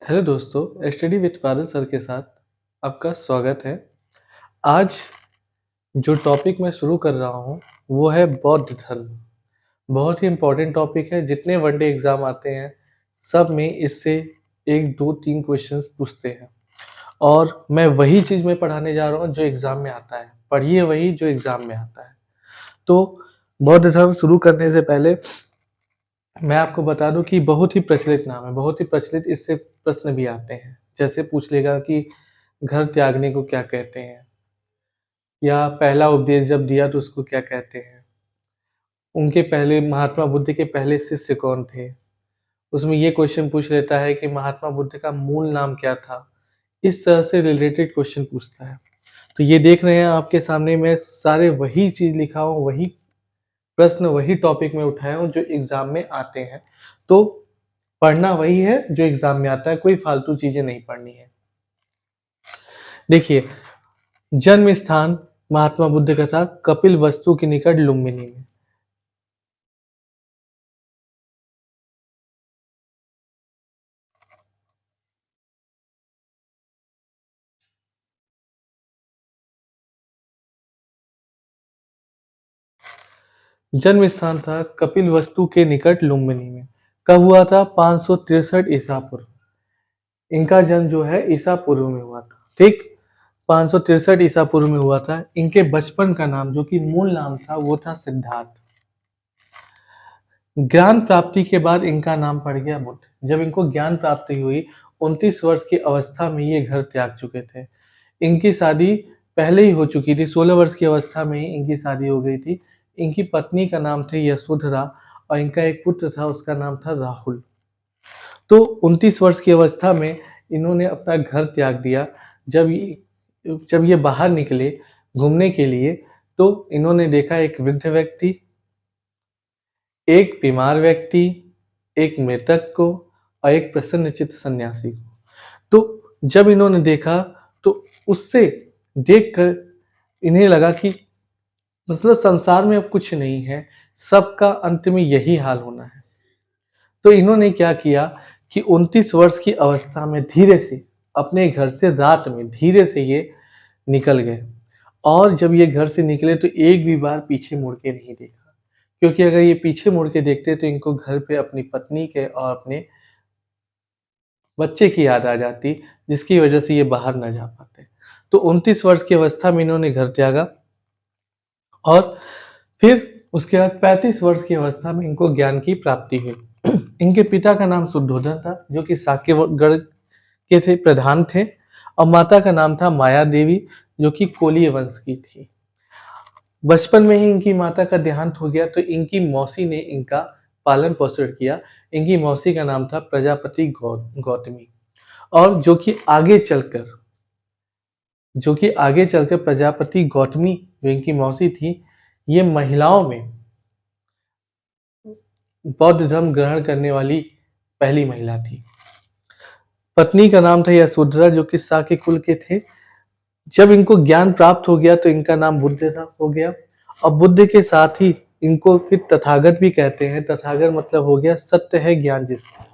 Hello दोस्तों, study with बादल sir के साथ आपका स्वागत है। आज जो टॉपिक मैं शुरू कर रहा हूँ वो है बौद्ध धर्म। बहुत ही इम्पोर्टेंट टॉपिक है। जितने वनडे एग्जाम आते हैं सब में इससे 1 2 3 क्वेश्चंस पूछते हैं और मैं वही चीज़ में पढ़ाने जा रहा हूँ जो एग्जाम में आता है। पढ़िए वही जो एग्जाम में आता है। तो बौद्ध धर्म शुरू करने से पहले मैं आपको बता दूं कि बहुत ही प्रचलित नाम है, बहुत ही प्रचलित। इससे प्रश्न भी आते हैं, जैसे पूछ लेगा कि घर त्यागने को क्या कहते हैं, या पहला उपदेश जब दिया तो उसको क्या कहते हैं, उनके पहले महात्मा बुद्ध के पहले शिष्य कौन थे। उसमें ये क्वेश्चन पूछ लेता है कि महात्मा बुद्ध का मूल नाम क्या था। इस तरह से रिलेटेड क्वेश्चन पूछता है। तो ये देख रहे हैं आपके सामने मैं सारे वही चीज लिखा हूँ, वही प्रश्न, वही टॉपिक में उठाया हूँ जो एग्जाम में आते हैं। तो पढ़ना वही है जो एग्जाम में आता है, कोई फालतू चीजें नहीं पढ़नी है। देखिए, जन्म स्थान महात्मा बुद्ध का था कपिल वस्तु के निकट लुम्बिनी में। जन्म स्थान था कपिल वस्तु के निकट लुम्बिनी में। कब हुआ था? 563 ईसा पूर्व। इनका जन्म जो है ईसा पूर्व में हुआ था। ठीक, 563 ईसा पूर्व में हुआ था। इनके बचपन का नाम जो कि मूल नाम था वो था सिद्धार्थ। ज्ञान प्राप्ति के बाद इनका नाम पड़ गया बुद्ध। जब इनको ज्ञान प्राप्ति हुई 29 वर्ष की अवस्था में ये घर त्याग चुके थे। इनकी शादी पहले ही हो चुकी थी, 16 वर्ष की अवस्था में ही इनकी शादी हो गई थी। इनकी पत्नी का नाम था यशोधरा और इनका एक पुत्र था, उसका नाम था राहुल। तो 29 वर्ष की अवस्था में इन्होंने अपना घर त्याग दिया। जब ये बाहर निकले घूमने के लिए तो इन्होंने देखा एक वृद्ध व्यक्ति, एक बीमार व्यक्ति, एक मृतक को और एक प्रसन्नचित्त सन्यासी को। तो जब इन्होंने देखा तो उससे देखकर इन्हें लगा कि मतलब संसार में अब कुछ नहीं है, सबका अंत में यही हाल होना है। तो इन्होंने क्या किया कि 29 वर्ष की अवस्था में धीरे से अपने घर से रात में धीरे से ये निकल गए। और जब ये घर से निकले तो एक भी बार पीछे मुड़ के नहीं देखा, क्योंकि अगर ये पीछे मुड़ के देखते तो इनको घर पे अपनी पत्नी के और अपने बच्चे की याद आ जाती, जिसकी वजह से ये बाहर न जा पाते। तो 29 वर्ष की अवस्था में इन्होंने घर त्यागा और फिर उसके बाद 35 वर्ष की अवस्था में इनको ज्ञान की प्राप्ति हुई। इनके पिता का नाम शुद्धोधन था, जो कि साक्यगढ़ के थे, प्रधान थे। और माता का नाम था माया देवी, जो कि कोलीय वंश की थी। बचपन में ही इनकी माता का देहांत हो गया तो इनकी मौसी ने इनका पालन पोषण किया। इनकी मौसी का नाम था प्रजापति गौतमी। और जो कि आगे चलकर प्रजापति गौतमी जो इनकी मौसी थी, ये महिलाओं में बौद्ध धर्म ग्रहण करने वाली पहली महिला थी। पत्नी का नाम था यशोधरा, जो कि साक्य कुल के थे। जब इनको ज्ञान प्राप्त हो गया तो इनका नाम बुद्ध हो गया। और बुद्ध के साथ ही इनको फिर तथागत भी कहते हैं। तथागत मतलब हो गया सत्य है ज्ञान जिसका।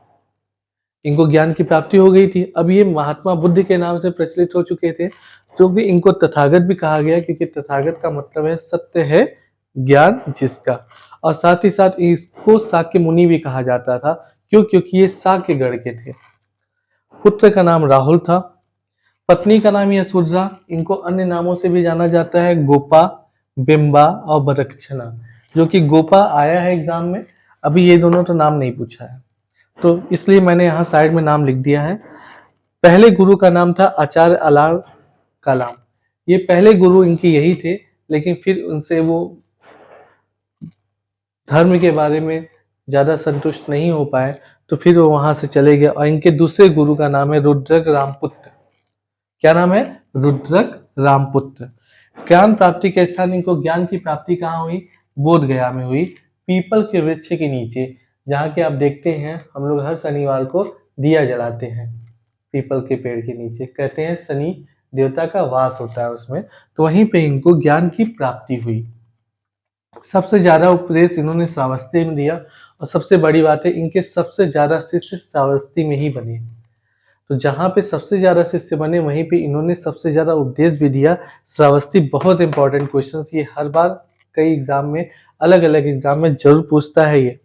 इनको ज्ञान की प्राप्ति हो गई थी। अब ये महात्मा बुद्ध के नाम से प्रचलित हो चुके थे, तो भी इनको तथागत भी कहा गया, क्योंकि तथागत का मतलब है सत्य है ज्ञान जिसका। और साथ ही साथ इसको साक्य मुनि भी कहा जाता था। क्यों? क्योंकि ये साक्यगढ़ के थे। पुत्र का नाम राहुल था, पत्नी का नाम यशोधरा। इनको अन्य नामों से भी जाना जाता है, गोपा, बिंबा और बदक्षिणा। जो कि गोपा आया है एग्जाम में, अभी ये दोनों तो नाम नहीं पूछा है, तो इसलिए मैंने यहाँ साइड में नाम लिख दिया है। पहले गुरु का नाम था आचार्य अलाल कलाम। ये पहले गुरु इनके यही थे, लेकिन फिर उनसे वो धर्म के बारे में ज्यादा संतुष्ट नहीं हो पाए, तो फिर वो वहां से चले गए। और इनके दूसरे गुरु का नाम है रुद्रक रामपुत्र। क्या नाम है? रुद्रक रामपुत्र। ज्ञान प्राप्ति के स्थान इनको ज्ञान की प्राप्ति कहाँ हुई? बोध गया में हुई, पीपल के वृक्ष के नीचे, जहाँ के आप देखते हैं हम लोग हर शनिवार को दिया जलाते हैं। पीपल के पेड़ के नीचे, कहते हैं शनि देवता का वास होता है उसमें। तो वहीं पे इनको ज्ञान की प्राप्ति हुई। सबसे ज्यादा उपदेश इन्होंने श्रावस्ती में दिया, और सबसे बड़ी बात है इनके सबसे ज्यादा शिष्य श्रावस्ती में ही बने। तो जहाँ पे सबसे ज़्यादा शिष्य बने वहीं पे इन्होंने सबसे ज़्यादा उपदेश भी दिया। श्रावस्ती बहुत इंपॉर्टेंट क्वेश्चन, ये हर बार कई एग्जाम में, अलग अलग एग्जाम में जरूर पूछता है ये।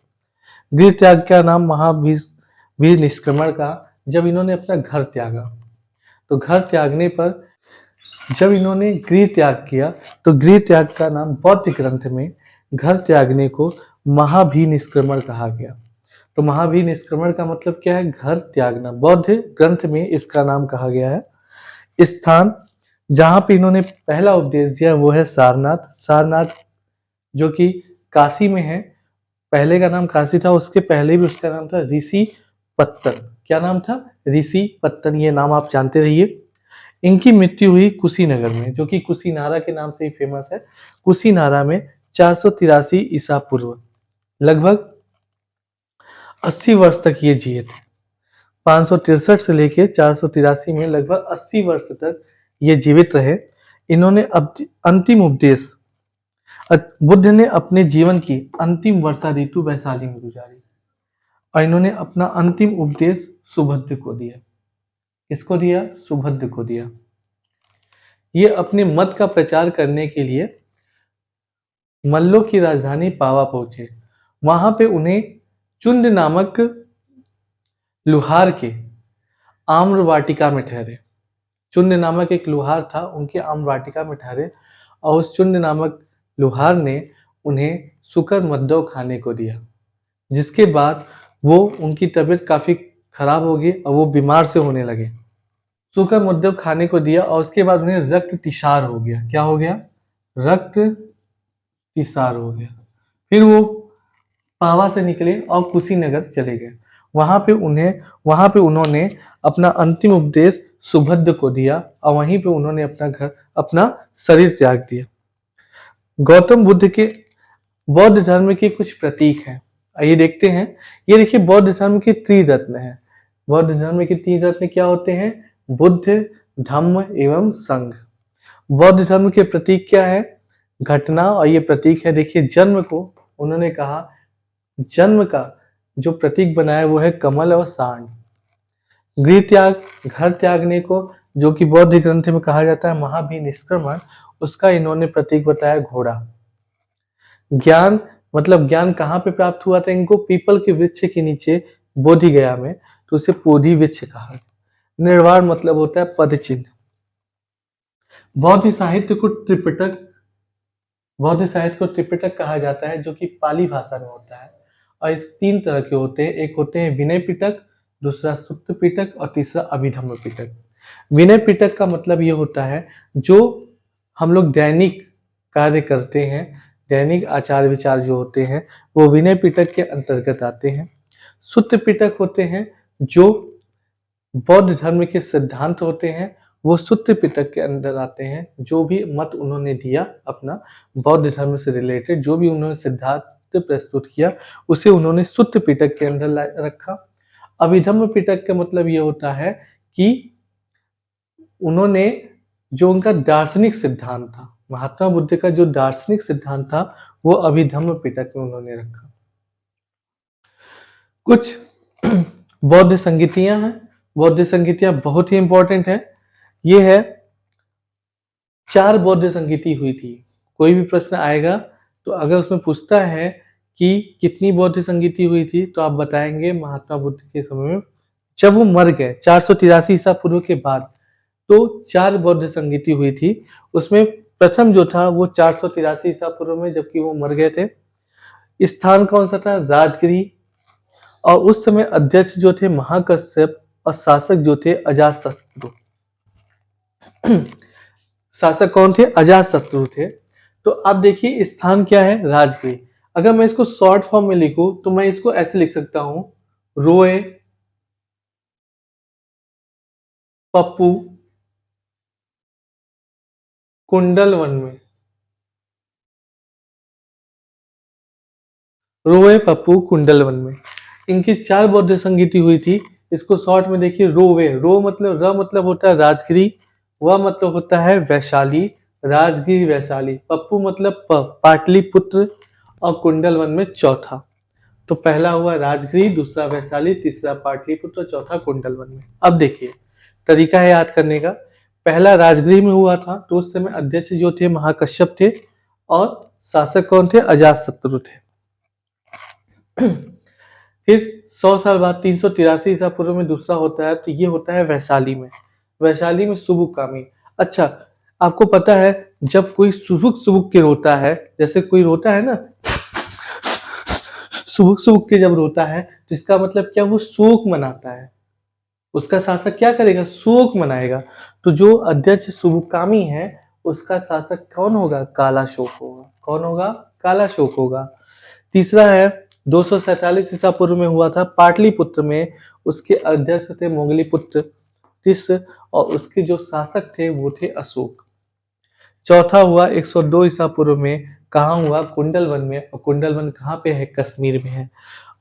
गृह त्याग का नाम महावीर निष्क्रमण का, जब इन्होंने अपना घर त्यागा। तो घर त्यागने पर जब इन्होंने गृह त्याग किया तो गृह त्याग का नाम बौद्ध ग्रंथ में घर त्यागने को महाभी निष्क्रमण कहा गया। तो महावीर निष्क्रमण का मतलब क्या है? घर त्यागना। बौद्ध ग्रंथ में इसका नाम कहा गया है। स्थान जहां पे इन्होंने पहला उपदेश दिया वो है सारनाथ। सारनाथ जो कि काशी में है, पहले का नाम काशी था, उसके पहले भी उसका नाम था ऋषि पत्तन। क्या नाम था? ऋषि पत्तन। ये नाम आप जानते रहिए। इनकी मृत्यु हुई कुशीनगर में, जो कि कुशीनारा के नाम से ही फेमस है। कुशीनारा में 483 ईसा पूर्व, लगभग 80 वर्ष तक ये जिए थे। 563 से लेके 483 में लगभग 80 वर्ष तक ये जीवित रहे। इन्होंने अंतिम उपदेश बुद्ध ने अपने जीवन की अंतिम वर्षा ऋतु वैशाली में गुजारी और इन्होंने अपना अंतिम उपदेश सुभद्र को दिया। किसको दिया? सुभद्र को दिया। ये अपने मत का प्रचार करने के लिए मल्लों की राजधानी पावा पहुंचे। वहां पे उन्हें चुंद नामक लुहार के आम्र वाटिका में ठहरे। चुंद नामक एक लुहार था, उनके आम्र वाटिका में ठहरे और उस चुंद नामक लुहार ने उन्हें सुकर मद्दव खाने को दिया, जिसके बाद वो उनकी तबीयत काफी खराब हो गई और वो बीमार से होने लगे। सुकर मद्दव खाने को दिया और उसके बाद उन्हें रक्त तिसार हो गया। क्या हो गया? रक्त तिसार हो गया। फिर वो पावा से निकले और कुशीनगर चले गए। वहां पे उन्होंने अपना अंतिम उपदेश सुभद्र को दिया और वहीं पे उन्होंने अपना शरीर त्याग दिया। गौतम बुद्ध के बौद्ध धर्म के कुछ प्रतीक हैं, आइए देखते हैं। ये देखिए, बौद्ध धर्म के त्रिरत्न हैं। बौद्ध धर्म के त्रिरत्न क्या होते हैं? बुद्ध, धम्म एवं संघ। बौद्ध धर्म के प्रतीक क्या है? घटना, और ये प्रतीक है देखिए जन्म को उन्होंने कहा, जन्म का जो प्रतीक बनाया वो है कमल और सांड। गृह त्याग, घर त्यागने को, जो कि बौद्ध ग्रंथ में कहा जाता है महाभी निष्क्रमण, उसका इन्होंने प्रतीक बताया घोड़ा। ज्ञान, मतलब ज्ञान कहाँ पे प्राप्त हुआ था इनको? पीपल के वृक्ष के नीचे बोधि गया में, तो उसे बोधि वृक्ष कहा। निर्वाण मतलब होता है पद चिन्ह। बौद्ध साहित्य को त्रिपिटक कहा जाता है, जो कि पाली भाषा में होता है। और इस 3 तरह के होते हैं। एक होते हैं विनय पिटक, दूसरा सुत्त पिटक और तीसरा अभिधम्म पिटक। विनय पिटक का मतलब ये होता है जो हम लोग दैनिक कार्य करते हैं, दैनिक आचार विचार जो होते हैं वो विनय पिटक के अंतर्गत आते हैं। सुत्त पिटक होते हैं जो बौद्ध धर्म के सिद्धांत होते हैं, वो सुत्त पिटक के अंदर आते हैं। जो भी मत उन्होंने दिया अपना बौद्ध धर्म से रिलेटेड, जो भी उन्होंने सिद्धांत प्रस्तुत किया, उसे उन्होंने सुत्त पिटक के अंदर रखा। अभिधम्म पिटक का मतलब ये होता है कि उन्होंने जो उनका दार्शनिक सिद्धांत था, महात्मा बुद्ध का जो दार्शनिक सिद्धांत था, वो अभिधम्म पिटक में उन्होंने रखा। कुछ बौद्ध संगीतियां हैं। बौद्ध संगीतियां बहुत ही इंपॉर्टेंट है। ये है 4 बौद्ध संगीति हुई थी। कोई भी प्रश्न आएगा तो अगर उसमें पूछता है कि कितनी बौद्ध संगीति हुई थी, तो आप बताएंगे महात्मा बुद्ध के समय में जब वो मर गए 483 ईसा पूर्व के बाद, तो 4 बौद्ध संगीति हुई थी। उसमें प्रथम जो था वो 483 ईसा पूर्व में, जबकि वो मर गए थे। स्थान कौन सा था? राजगिरी। और उस समय अध्यक्ष जो थे महाकश्यप और शासक जो थे अजातशत्रु। शासक कौन थे? अजातशत्रु थे। तो अब देखिए स्थान क्या है? राजगिरी। अगर मैं इसको शॉर्ट फॉर्म में लिखूं तो मैं इसको ऐसे लिख सकता हूं, रोए पप्पू कुंडलवन में। रोए पप्पू कुंडलवन में इनकी 4 बौद्ध संगीति हुई थी। इसको शॉर्ट में देखिए, रोवे, रो मतलब, र मतलब होता है राजगिरी, व मतलब होता है वैशाली, राजगिरी वैशाली, पप्पू मतलब पाटलिपुत्र और कुंडलवन में चौथा। तो पहला हुआ राजगृह, दूसरा वैशाली, तीसरा पाटलिपुत्र, चौथा कुंडलवन में। अब देखिए तरीका है याद करने का। पहला राजगृह में हुआ था, तो उस समय अध्यक्ष जो थे महाकश्यप थे और शासक कौन थे? अजातशत्रु थे। फिर 100 साल बाद 383 ईसा पूर्व में दूसरा होता है, तो ये होता है वैशाली में। वैशाली में सुबुकामी। अच्छा, आपको पता है जब कोई सुबुक सुबुक के रोता है, जैसे कोई रोता है ना, सुबुक सुबुक के जब रोता है, तो इसका मतलब क्या? वो शोक मनाता है। उसका शासक क्या करेगा? शोक मनाएगा। तो जो अध्यक्ष सुबुकामी है, उसका शासक कौन होगा? कालाशोक होगा। कौन होगा? कालाशोक होगा। तीसरा है 247 ईसा पूर्व में हुआ था पाटलिपुत्र में, उसके अध्यक्ष थे मोगलीपुत्र तीसरे, और उसके जो शासक थे वो थे अशोक। चौथा हुआ 102 ईसा पूर्व में, कहाँ हुआ? कुंडलवन में। और कुंडलवन कहाँ पे है? कश्मीर में है।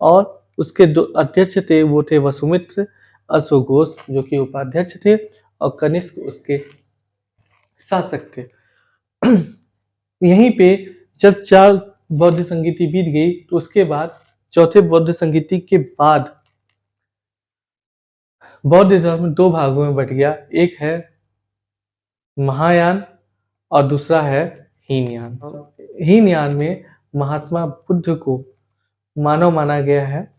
और उसके दो अध्यक्ष थे, वो थे वसुमित्र, अश्वघोष जो कि उपाध्यक्ष थे, और कनिष्क उसके शासक थे। यहीं पे जब 4 बौद्ध संगीति बीत गई, तो उसके बाद चौथे बौद्ध संगीति के बाद बौद्ध धर्म 2 भागों में बट गया। एक है महायान और दूसरा है हीनयान। हीनयान में महात्मा बुद्ध को मानव माना गया है,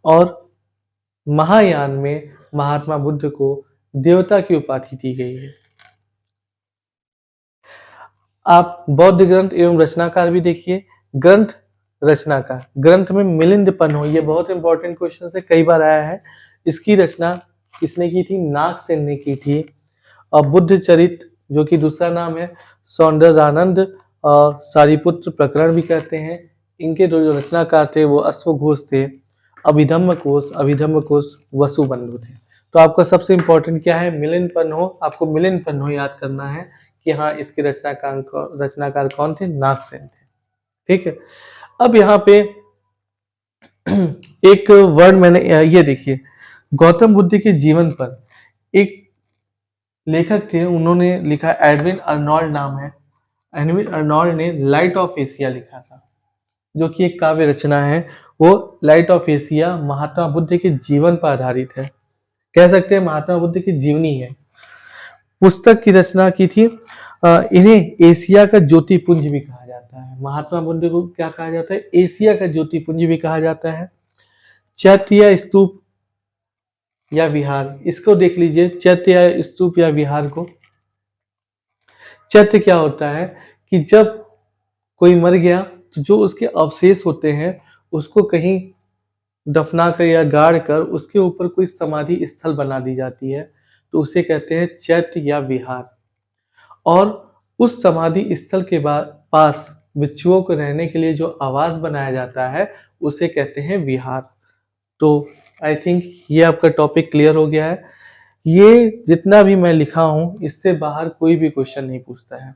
और महायान में महात्मा बुद्ध को देवता की उपाधि दी गई है। आप बौद्ध ग्रंथ एवं रचनाकार भी देखिए। ग्रंथ रचनाकार, ग्रंथ में मिलिंदपन हो, ये बहुत इंपॉर्टेंट क्वेश्चन है, कई बार आया है। इसकी रचना किसने की थी? नागसेन ने की थी। और बुद्ध चरित जो कि दूसरा नाम है सौंदर्यानंद और सारिपुत्र प्रकरण भी कहते हैं, इनके जो रचनाकार थे वो अश्वघोष थे। अभिधम्म कोश वसुबंधु थे। तो आपका सबसे इंपॉर्टेंट क्या है? मिलिंदपन हो। आपको मिलिंदपन हो याद करना है कि हाँ, इसके रचनाकार कौन थे? नागसेन थे। ठीक है। अब यहाँ पे एक वर्ड मैंने ये देखिए, गौतम बुद्ध के जीवन पर एक लेखक थे, उन्होंने लिखा, एडविन अर्नोल्ड नाम है। एडविन अर्नोल्ड ने लाइट ऑफ एशिया लिखा था, जो कि एक काव्य रचना है। वो light of Asia Mahatma Buddha के जीवन पर आधारित है। कह सकते हैं महात्मा बुद्ध की जीवनी है। पुस्तक की रचना की थी। इन्हें एशिया का ज्योतिपुंज भी कहा जाता है। महात्मा बुद्ध को क्या कहा जाता है? एशिया का ज्योतिपुंज भी कहा जाता है। चैत्य स्तूप या विहार, इसको देख लीजिए, चैत्य स्तूप या विहार को। चैत्य क्या होता है कि जब कोई मर गया, तो जो उसके अवशेष होते हैं उसको कहीं दफना कर या गाड़ कर उसके ऊपर कोई समाधि स्थल बना दी जाती है, तो उसे कहते हैं चैत्य या विहार। और उस समाधि स्थल के पास भिक्षुओं को रहने के लिए जो आवास बनाया जाता है, उसे कहते हैं विहार। तो आई थिंक ये आपका टॉपिक क्लियर हो गया है। ये जितना भी मैं लिखा हूँ, इससे बाहर कोई भी क्वेश्चन नहीं पूछता है,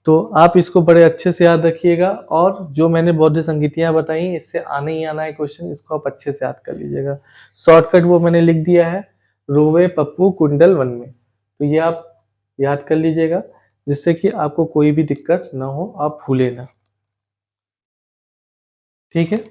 तो आप इसको बड़े अच्छे से याद रखिएगा। और जो मैंने बौद्ध संगीतियाँ बताई, इससे आने ही आना है क्वेश्चन, इसको आप अच्छे से याद कर लीजिएगा। शॉर्टकट वो मैंने लिख दिया है, रोवे पप्पू कुंडल वन में, तो ये आप याद कर लीजिएगा, जिससे कि आपको कोई भी दिक्कत ना हो, आप भूले ना। ठीक है।